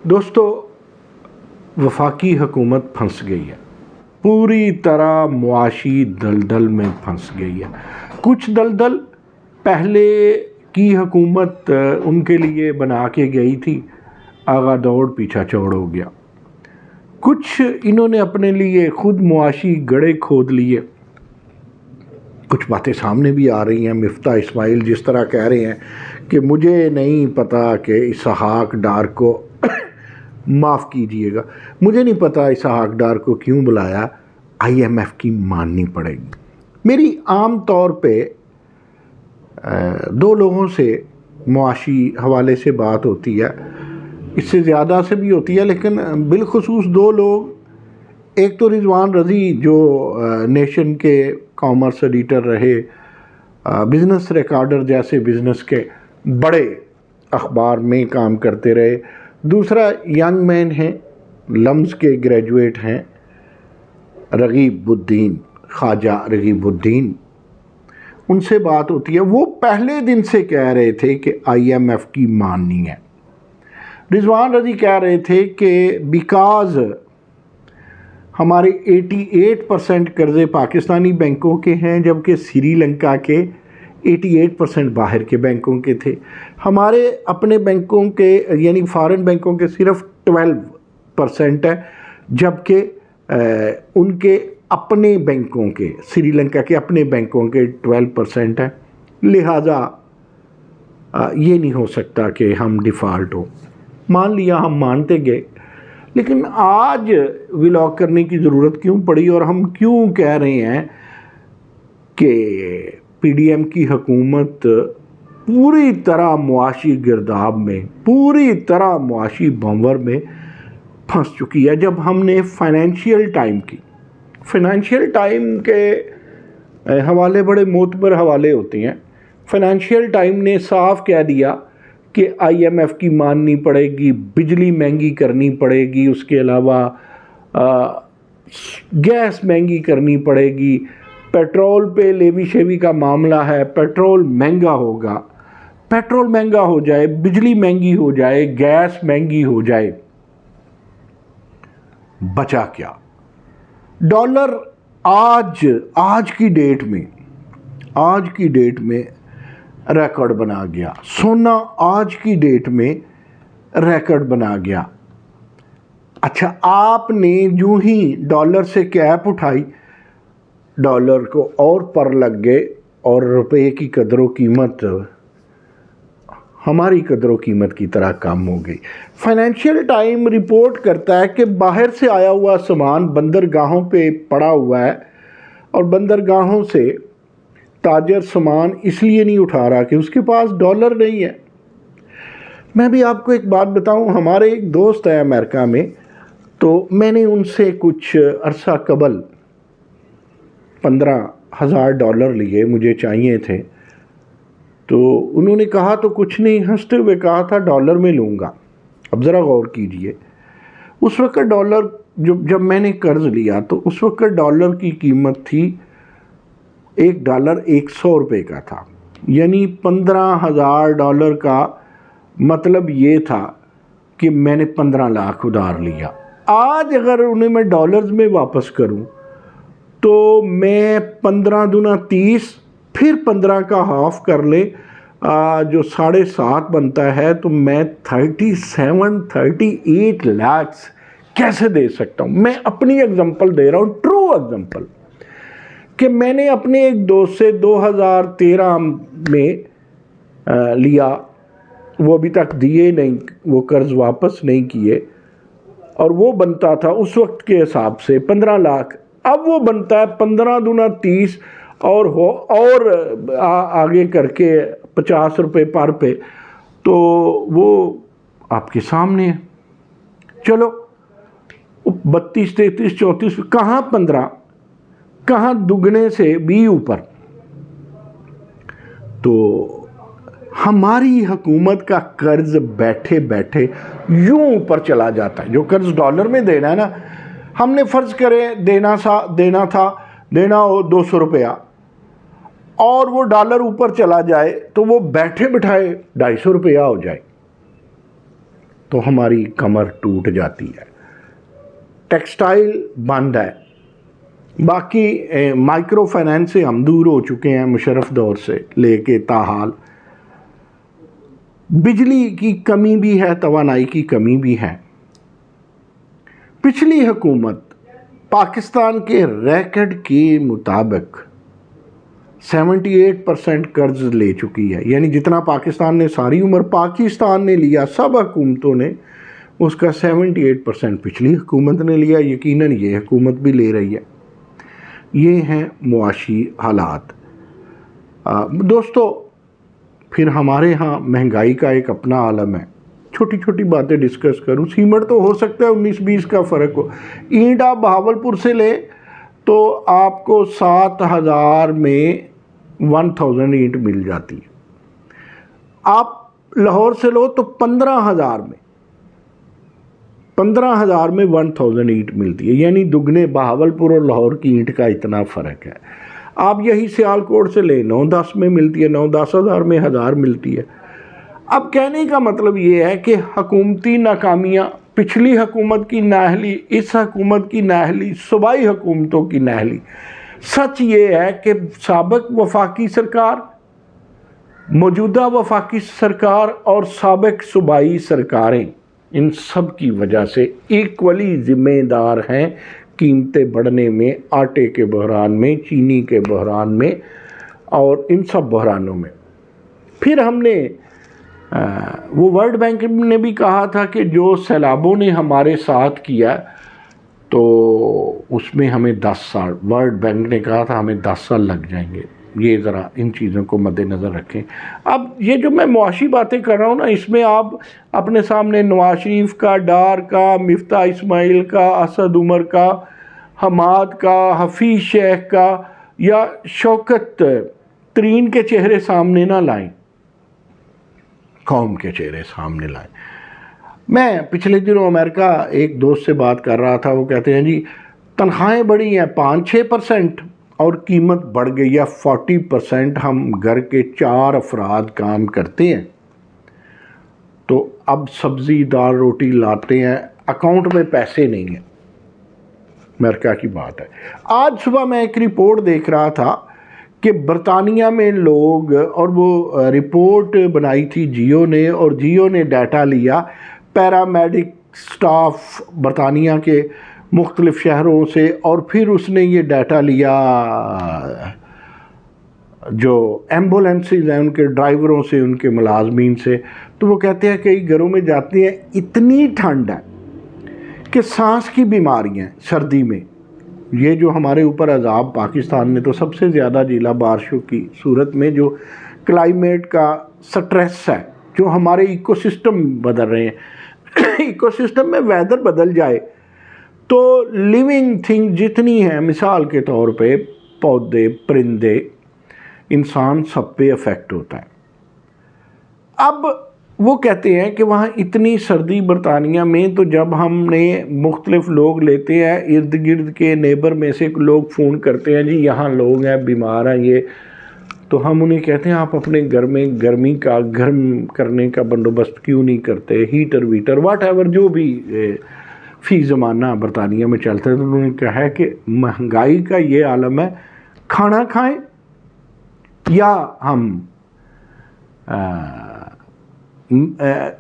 دوستو، وفاقی حکومت پھنس گئی ہے، پوری طرح معاشی دلدل میں پھنس گئی ہے۔ کچھ دلدل پہلے کی حکومت ان کے لیے بنا کے گئی تھی، آگا دوڑ پیچھا چوڑ ہو گیا۔ کچھ انہوں نے اپنے لیے خود معاشی گڑھے کھود لیے۔ کچھ باتیں سامنے بھی آ رہی ہیں۔ مفتاح اسماعیل جس طرح کہہ رہے ہیں کہ مجھے نہیں پتا کہ اسحاق ڈار کو معاف کیجئے گا، مجھے نہیں پتا اسحاق ڈار کو کیوں بلایا، آئی ایم ایف کی ماننی پڑے گی۔ میری عام طور پہ دو لوگوں سے معاشی حوالے سے بات ہوتی ہے، اس سے زیادہ سے بھی ہوتی ہے، لیکن بالخصوص دو لوگ، ایک تو رضوان رضی جو نیشن کے کامرس ایڈیٹر رہے، بزنس ریکارڈر جیسے بزنس کے بڑے اخبار میں کام کرتے رہے، دوسرا ینگ مین ہیں، لمز کے گریجویٹ ہیں، رغیب الدین، خواجہ رغیب الدین، ان سے بات ہوتی ہے۔ وہ پہلے دن سے کہہ رہے تھے کہ آئی ایم ایف کی ماننی ہے۔ رضوان رضی کہہ رہے تھے کہ بیکاز ہمارے 88% قرضے پاکستانی بینکوں کے ہیں، جبکہ سری لنکا کے 88% باہر کے بینکوں کے تھے۔ ہمارے اپنے بینکوں کے یعنی فارن بینکوں کے صرف 12% ہے، جبکہ ان کے اپنے بینکوں کے، سری لنکا کے اپنے بینکوں کے 12% ہے۔ لہٰذا یہ نہیں ہو سکتا کہ ہم ڈیفالٹ ہو۔ مان لیا، ہم مانتے گئے، لیکن آج ولاگ کرنے کی ضرورت کیوں پڑی اور ہم کیوں کہہ رہے ہیں کہ پی ڈی ایم کی حکومت پوری طرح معاشی گرداب میں، پوری طرح معاشی بھنور میں پھنس چکی ہے؟ جب ہم نے فائنینشیل ٹائم کے حوالے بڑے معتبر حوالے ہوتے ہیں، فائنینشیل ٹائم نے صاف کہہ دیا کہ آئی ایم ایف کی ماننی پڑے گی، بجلی مہنگی کرنی پڑے گی، اس کے علاوہ گیس مہنگی کرنی پڑے گی، پیٹرول پہ لیوی شیوی کا معاملہ ہے، پیٹرول مہنگا ہوگا، پیٹرول مہنگا ہو جائے، بجلی مہنگی ہو جائے، گیس مہنگی ہو جائے، بچا کیا؟ ڈالر آج کی ڈیٹ میں ریکارڈ بنا گیا، سونا آج کی ڈیٹ میں ریکارڈ بنا گیا۔ اچھا، آپ نے جو ہی ڈالر سے کیپ اٹھائی، ڈالر کو اور پر لگ گئے اور روپے کی قدر و قیمت ہماری قدر و قیمت کی طرح کم ہو گئی۔ فائنینشیل ٹائم رپورٹ کرتا ہے کہ باہر سے آیا ہوا سامان بندرگاہوں پہ پڑا ہوا ہے، اور بندرگاہوں سے تاجر سامان اس لیے نہیں اٹھا رہا کہ اس کے پاس ڈالر نہیں ہے۔ میں بھی آپ کو ایک بات بتاؤں، ہمارے ایک دوست ہے امریکہ میں، تو میں نے ان سے کچھ عرصہ قبل $15,000 لیے، مجھے چاہیے تھے، تو انہوں نے کہا تو کچھ نہیں، ہنستے ہوئے کہا تھا ڈالر میں لوں گا۔ اب ذرا غور کیجئے، اس وقت ڈالر جب میں نے قرض لیا تو اس وقت ڈالر کی قیمت تھی، $1 100 کا تھا، یعنی $15,000 کا مطلب یہ تھا کہ میں نے 15 لاکھ ادھار لیا۔ آج اگر انہیں میں ڈالرز میں واپس کروں تو میں 15 دونا 30، پھر 15 کا ہاف کر لے جو 7.5 بنتا ہے، تو میں 38 لاکھ کیسے دے سکتا ہوں؟ میں اپنی اگزامپل دے رہا ہوں، ٹرو اگزامپل، کہ میں نے اپنے ایک دوست سے 2013 میں لیا، وہ ابھی تک دیے نہیں، وہ قرض واپس نہیں کیے، اور وہ بنتا تھا اس وقت کے حساب سے 15 لاکھ، اب وہ بنتا ہے 15 دونا 30 اور آگے کر کے $50 پر پہ، تو وہ آپ کے سامنے ہے۔ چلو 32 33 34، کہاں 15، کہاں دگنے سے بھی اوپر۔ تو ہماری حکومت کا قرض بیٹھے بیٹھے یوں اوپر چلا جاتا ہے۔ جو قرض ڈالر میں دینا ہے نا، ہم نے فرض کرے دینا ہو $200، اور وہ ڈالر اوپر چلا جائے تو وہ بیٹھے بٹھائے $250 ہو جائے۔ تو ہماری کمر ٹوٹ جاتی ہے. ٹیکسٹائل بند ہے. باقی مائکرو فائنینس سے ہم دور ہو چکے ہیں مشرف دور سے لے کے تاحال. بجلی کی کمی بھی ہے, توانائی کی کمی بھی ہے. پچھلی حکومت پاکستان کے ریکارڈ کے مطابق 78% قرض لے چکی ہے. یعنی جتنا پاکستان نے ساری عمر پاکستان نے لیا سب حکومتوں نے, اس کا 78% پچھلی حکومت نے لیا. یقیناً یہ حکومت بھی لے رہی ہے. یہ ہیں معاشی حالات. دوستو پھر ہمارے ہاں مہنگائی کا ایک اپنا عالم ہے. چھوٹی چھوٹی باتیں ڈسکس کروں. سیمنٹ تو ہو سکتا ہے 19-20 کا فرق ہو. اینٹ آپ بہاولپور سے لے تو آپ کو 7,000 میں 1,000 اینٹ مل جاتی ہے. آپ لاہور سے لو تو 15,000 میں 1,000 اینٹ ملتی ہے. یعنی دگنے بہاولپور اور لاہور کی اینٹ کا اتنا فرق ہے. آپ یہی سیالکوٹ سے لیں 9-10 میں ملتی ہے, 9-10 ہزار میں 1,000 ملتی ہے. اب کہنے کا مطلب یہ ہے کہ حکومتی ناکامیاں, پچھلی حکومت کی نااہلی, اس حکومت کی نااہلی, صوبائی حکومتوں کی نااہلی. سچ یہ ہے کہ سابق وفاقی سرکار, موجودہ وفاقی سرکار اور سابق صوبائی سرکاریں ان سب کی وجہ سے ایکولی ذمہ دار ہیں قیمتیں بڑھنے میں, آٹے کے بحران میں, چینی کے بحران میں اور ان سب بحرانوں میں. پھر ہم نے وہ ورلڈ بینک نے بھی کہا تھا کہ جو سیلابوں نے ہمارے ساتھ کیا تو اس میں ہمیں 10 سال, ورلڈ بینک نے کہا تھا ہمیں 10 سال لگ جائیں گے. یہ ذرا ان چیزوں کو مد نظر رکھیں. اب یہ جو میں معاشی باتیں کر رہا ہوں نا, اس میں آپ اپنے سامنے نواز شریف کا, ڈار کا, مفتاح اسماعیل کا, اسد عمر کا, حماد کا, حفیظ شیخ کا یا شوکت ترین کے چہرے سامنے نہ لائیں, قوم کے چہرے سامنے لائیں. میں پچھلے دنوں امریکہ ایک دوست سے بات کر رہا تھا. وہ کہتے ہیں جی تنخواہیں بڑھی ہیں 5-6% اور قیمت بڑھ گئی ہے 40%. ہم گھر کے 4 افراد کام کرتے ہیں تو اب سبزی دال روٹی لاتے ہیں, اکاؤنٹ میں پیسے نہیں ہیں. امریکہ کی بات ہے. آج صبح میں ایک رپورٹ دیکھ رہا تھا کہ برطانیہ میں لوگ, اور وہ رپورٹ بنائی تھی جیو نے, اور جیو نے ڈیٹا لیا پیرامیڈک سٹاف برطانیہ کے مختلف شہروں سے, اور پھر اس نے یہ ڈیٹا لیا جو ایمبولینسز ہیں ان کے ڈرائیوروں سے, ان کے ملازمین سے. تو وہ کہتے ہیں کئی گھروں میں جاتے ہیں, اتنی ٹھنڈ ہے کہ سانس کی بیماریاں سردی میں. یہ جو ہمارے اوپر عذاب پاکستان نے تو سب سے زیادہ جھیلا بارشوں کی صورت میں, جو کلائمیٹ کا سٹریس ہے, جو ہمارے ایکو سسٹم بدل رہے ہیں. ایکو سسٹم میں ویدر بدل جائے تو لیونگ تھنگ جتنی ہیں, مثال کے طور پہ پودے, پرندے, انسان, سب پہ افیکٹ ہوتا ہے. اب وہ کہتے ہیں کہ وہاں اتنی سردی برطانیہ میں, تو جب ہم نے مختلف لوگ لیتے ہیں, ارد گرد کے نیبر میں سے لوگ فون کرتے ہیں جی یہاں لوگ ہیں بیمار ہیں یہ, تو ہم انہیں کہتے ہیں آپ اپنے گھر میں گرمی کا گرم کرنے کا بندوبست کیوں نہیں کرتے, ہیٹر ویٹر واٹ ایور جو بھی فی زمانہ برطانیہ میں چلتا ہے. تو انہوں نے کہا ہے کہ مہنگائی کا یہ عالم ہے, کھانا کھائیں یا ہم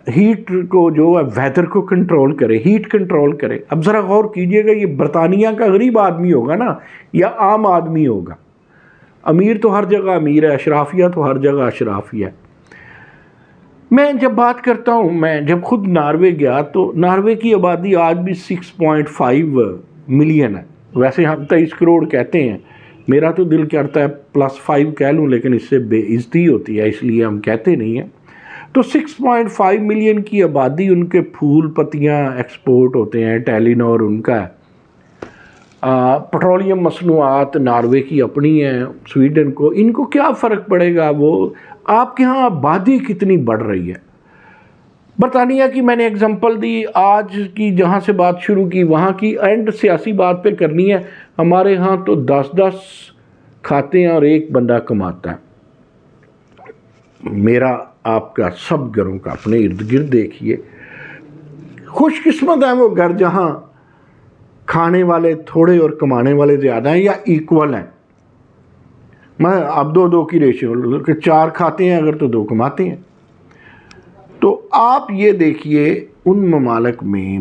ہیٹ کو جو ہے ویدر کو کنٹرول کرے, ہیٹ کنٹرول کرے. اب ذرا غور کیجئے گا, یہ برطانیہ کا غریب آدمی ہوگا نا یا عام آدمی ہوگا؟ امیر تو ہر جگہ امیر ہے, اشرافیہ تو ہر جگہ اشرافیہ ہے. میں جب بات کرتا ہوں, میں جب خود ناروے گیا تو ناروے کی آبادی آج بھی 6.5 ملین ہے. ویسے ہم 23 کروڑ کہتے ہیں, میرا تو دل کرتا ہے +5 کہہ لوں, لیکن اس سے بے عزتی ہوتی ہے اس لیے ہم کہتے نہیں ہیں. تو 6.5 ملین کی آبادی, ان کے پھول پتیاں ایکسپورٹ ہوتے ہیں, ٹیلی نور ان کا ہے. پٹرولیم مصنوعات ناروے کی اپنی ہیں, سویڈن کو, ان کو کیا فرق پڑے گا؟ وہ آپ کے ہاں آبادی کتنی بڑھ رہی ہے. برطانیہ کی میں نے اگزامپل دی, آج کی جہاں سے بات شروع کی وہاں کی اینڈ سیاسی بات پہ کرنی ہے. ہمارے ہاں تو 10 کھاتے ہیں اور 1 بندہ کماتا ہے. میرا آپ کا سب گھروں کا اپنے ارد گرد دیکھیے, خوش قسمت ہیں وہ گھر جہاں کھانے والے تھوڑے اور کمانے والے زیادہ ہیں یا ایکول ہیں. میں اب 2-2 کی ریشیو کہ 4 کھاتے ہیں اگر تو 2 کماتے ہیں. تو آپ یہ دیکھیے ان ممالک میں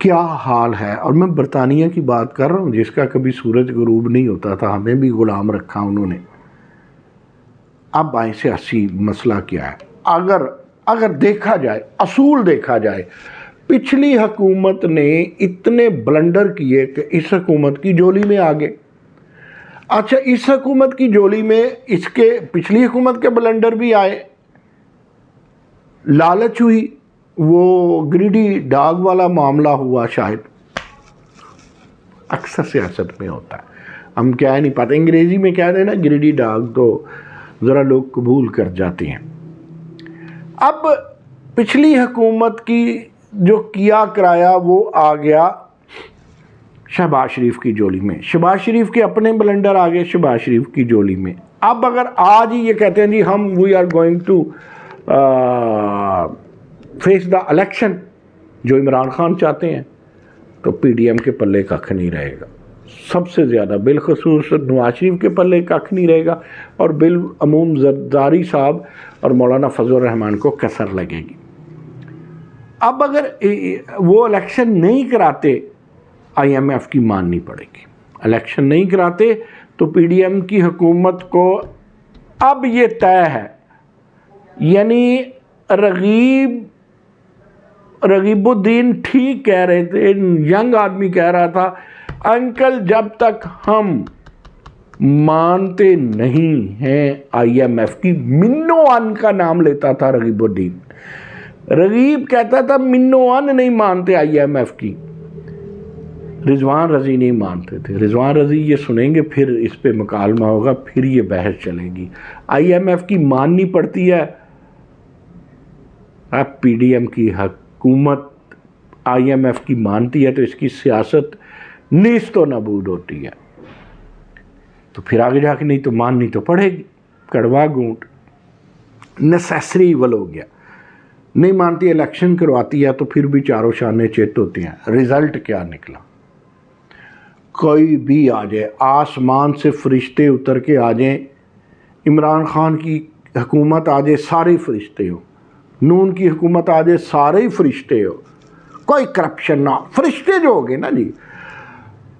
کیا حال ہے. اور میں برطانیہ کی بات کر رہا ہوں جس کا کبھی سورج غروب نہیں ہوتا تھا, ہمیں بھی غلام رکھا انہوں نے. اب آئیں سیاسی مسئلہ کیا ہے. اگر دیکھا جائے, اصول دیکھا جائے, پچھلی حکومت نے اتنے بلنڈر کیے کہ اس حکومت کی جولی میں آگے. اچھا, اس حکومت کی جولی میں اس کے پچھلی حکومت کے بلنڈر بھی آئے, لالچ ہوئی, وہ گریڈی ڈاگ والا معاملہ ہوا. شاید اکثر سیاست میں ہوتا ہے, ہم کیا نہیں پاتے, انگریزی میں کہہ دیں نا گریڈی ڈاگ, تو ذرا لوگ قبول کر جاتے ہیں. اب پچھلی حکومت کی جو کیا کرایا وہ آ گیا شہباز شریف کی جولی میں. شہباز شریف کے اپنے بلنڈر آ گئے شہباز شریف کی جولی میں. اب اگر آج ہی یہ کہتے ہیں جی ہم we are going to face the election جو عمران خان چاہتے ہیں, تو پی ڈی ایم کے پلے ککھ نہیں رہے گا. سب سے زیادہ بالخصوص نواز شریف کے پلے ککھ نہیں رہے گا, اور بالعموم زرداری صاحب اور مولانا فضل الرحمان کو کسر لگے گی. اب اگر وہ الیکشن نہیں کراتے, آئی ایم ایف کی ماننی پڑے گی. الیکشن نہیں کراتے تو پی ڈی ایم کی حکومت کو اب یہ طے ہے. یعنی رغیب الدین ٹھیک کہہ رہے تھے, ینگ آدمی کہہ رہا تھا, انکل جب تک ہم مانتے نہیں ہیں آئی ایم ایف کی, منو ان کا نام لیتا تھا رغیب الدین. رغیب کہتا تھا منو ان نہیں مانتے آئی ایم ایف کی. رضوان رضی نہیں مانتے تھے. رضوان رضی یہ سنیں گے, پھر اس پہ مکالمہ ہوگا, پھر یہ بحث چلے گی. آئی ایم ایف کی ماننی پڑتی ہے. اب پی ڈی ایم کی حکومت آئی ایم ایف کی مانتی ہے تو اس کی سیاست نیست و نابود ہوتی ہے. تو پھر آگے جا کے نہیں تو ماننی تو پڑے گی. کڑوا گونٹ نیسیسری ایول ہو گیا. نہیں مانتی, الیکشن کرواتی ہے تو پھر بھی چاروں شانے چت ہوتے ہیں. رزلٹ کیا نکلا؟ کوئی بھی آ جائے, آسمان سے فرشتے اتر کے آ جائیں, عمران خان کی حکومت آ جائے سارے فرشتے ہو, نون کی حکومت آ جائے سارے فرشتے ہو, کوئی کرپشن نہ, فرشتے جو ہو گئے نا جی,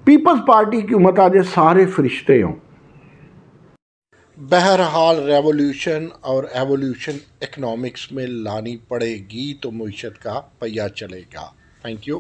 پیپلز پارٹی کی حکومت آ جائے سارے فرشتے ہوں. بہرحال ریولوشن اور ایوولوشن اکنامکس میں لانی پڑے گی تو معیشت کا پہیہ چلے گا. Thank you.